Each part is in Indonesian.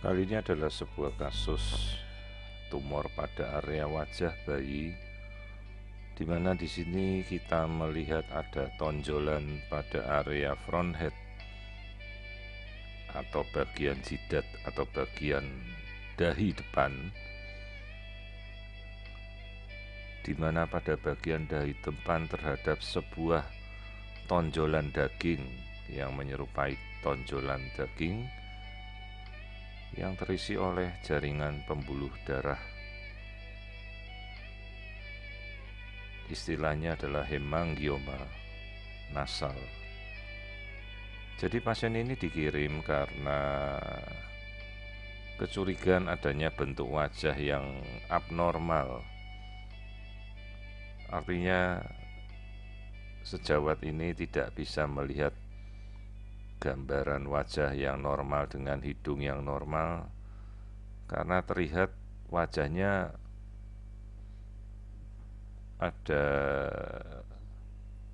Kali ini adalah sebuah kasus tumor pada area wajah bayi, di mana di sini kita melihat ada tonjolan pada area front head atau bagian jidat atau bagian dahi depan, di mana pada bagian dahi depan terhadap sebuah tonjolan daging yang menyerupai tonjolan daging yang terisi oleh jaringan pembuluh darah. Istilahnya adalah hemangioma nasal. Jadi pasien ini dikirim karena kecurigaan adanya bentuk wajah yang abnormal. Artinya sejawat ini tidak bisa melihat gambaran wajah yang normal dengan hidung yang normal, karena terlihat wajahnya ada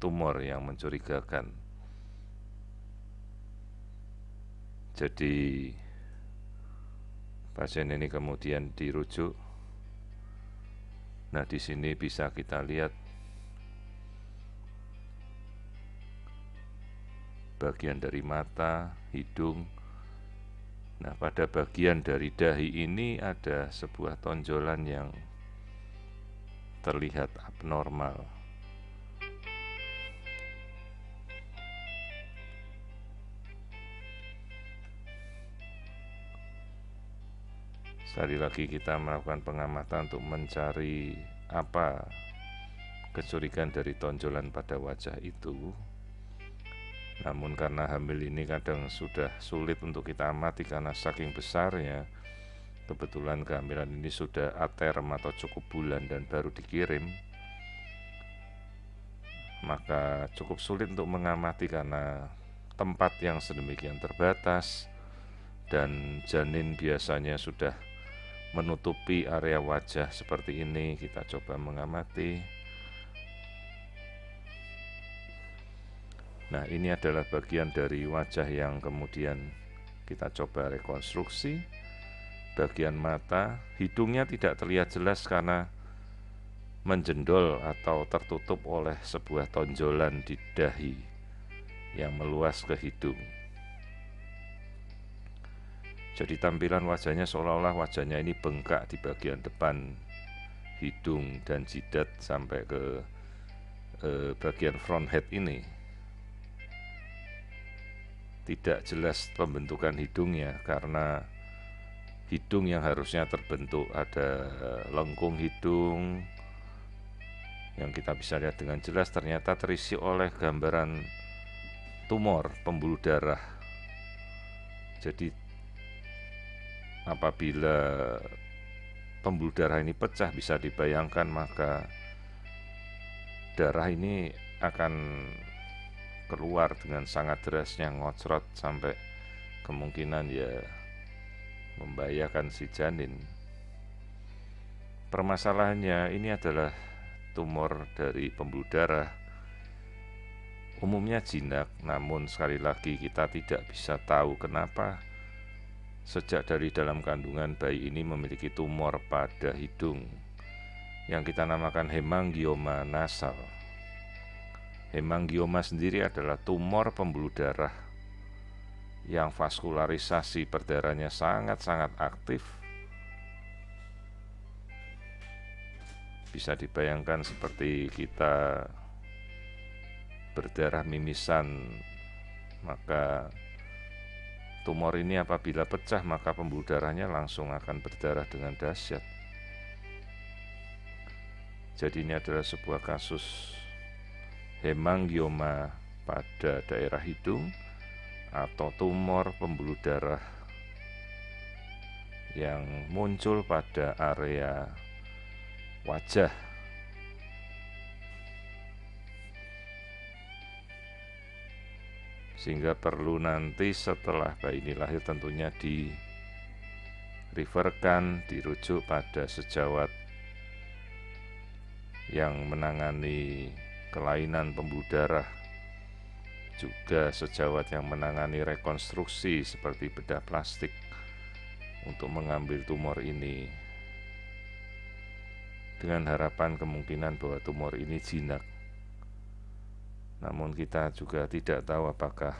tumor yang mencurigakan. Jadi pasien ini kemudian dirujuk. Nah, di sini bisa kita lihat bagian dari mata, hidung. Nah, pada bagian dari dahi ini ada sebuah tonjolan yang terlihat abnormal. Sekali lagi kita melakukan pengamatan untuk mencari apa kecurigaan dari tonjolan pada wajah itu. Namun karena hamil ini kadang sudah sulit untuk kita amati karena saking besarnya. Kebetulan kehamilan ini sudah aterm atau cukup bulan dan baru dikirim, maka cukup sulit untuk mengamati karena tempat yang sedemikian terbatas dan janin biasanya sudah menutupi area wajah seperti ini. Kita coba mengamati. Nah, ini adalah bagian dari wajah yang kemudian kita coba rekonstruksi. Bagian mata, hidungnya tidak terlihat jelas karena menjendol atau tertutup oleh sebuah tonjolan di dahi yang meluas ke hidung. Jadi tampilan wajahnya seolah-olah wajahnya ini bengkak di bagian depan hidung dan jidat sampai ke bagian front head ini. Tidak jelas pembentukan hidungnya karena hidung yang harusnya terbentuk ada lengkung hidung yang kita bisa lihat dengan jelas ternyata terisi oleh gambaran tumor pembuluh darah. Jadi apabila pembuluh darah ini pecah, bisa dibayangkan maka darah ini akan keluar dengan sangat derasnya, ngocrot sampai kemungkinan ya membahayakan si janin. Permasalahannya ini adalah tumor dari pembuluh darah, umumnya jinak, namun sekali lagi kita tidak bisa tahu kenapa sejak dari dalam kandungan bayi ini memiliki tumor pada hidung yang kita namakan hemangioma nasal. Hemangioma sendiri adalah tumor pembuluh darah yang vaskularisasi perdarahannya sangat-sangat aktif. Bisa dibayangkan seperti kita berdarah mimisan, maka tumor ini apabila pecah maka pembuluh darahnya langsung akan berdarah dengan dahsyat. Jadi ini adalah sebuah kasus hemangioma pada daerah hidung atau tumor pembuluh darah yang muncul pada area wajah. Sehingga perlu nanti setelah bayi ini lahir tentunya dirujuk pada sejawat yang menangani kelainan pembuluh darah, juga sejawat yang menangani rekonstruksi seperti bedah plastik untuk mengambil tumor ini dengan harapan kemungkinan bahwa tumor ini jinak. Namun kita juga tidak tahu apakah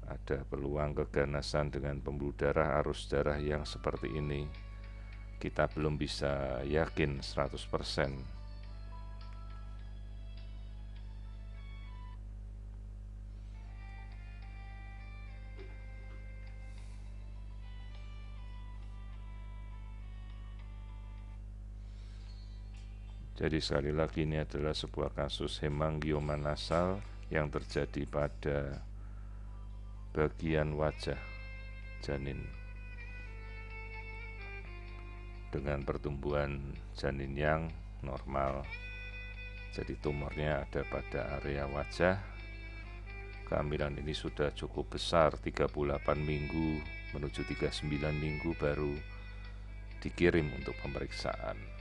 ada peluang keganasan dengan pembuluh darah arus darah yang seperti ini. Kita belum bisa yakin 100%. Jadi sekali lagi ini adalah sebuah kasus hemangioma nasal yang terjadi pada bagian wajah janin dengan pertumbuhan janin yang normal. Jadi tumornya ada pada area wajah. Kehamilan ini sudah cukup besar, 38 minggu menuju 39 minggu baru dikirim untuk pemeriksaan.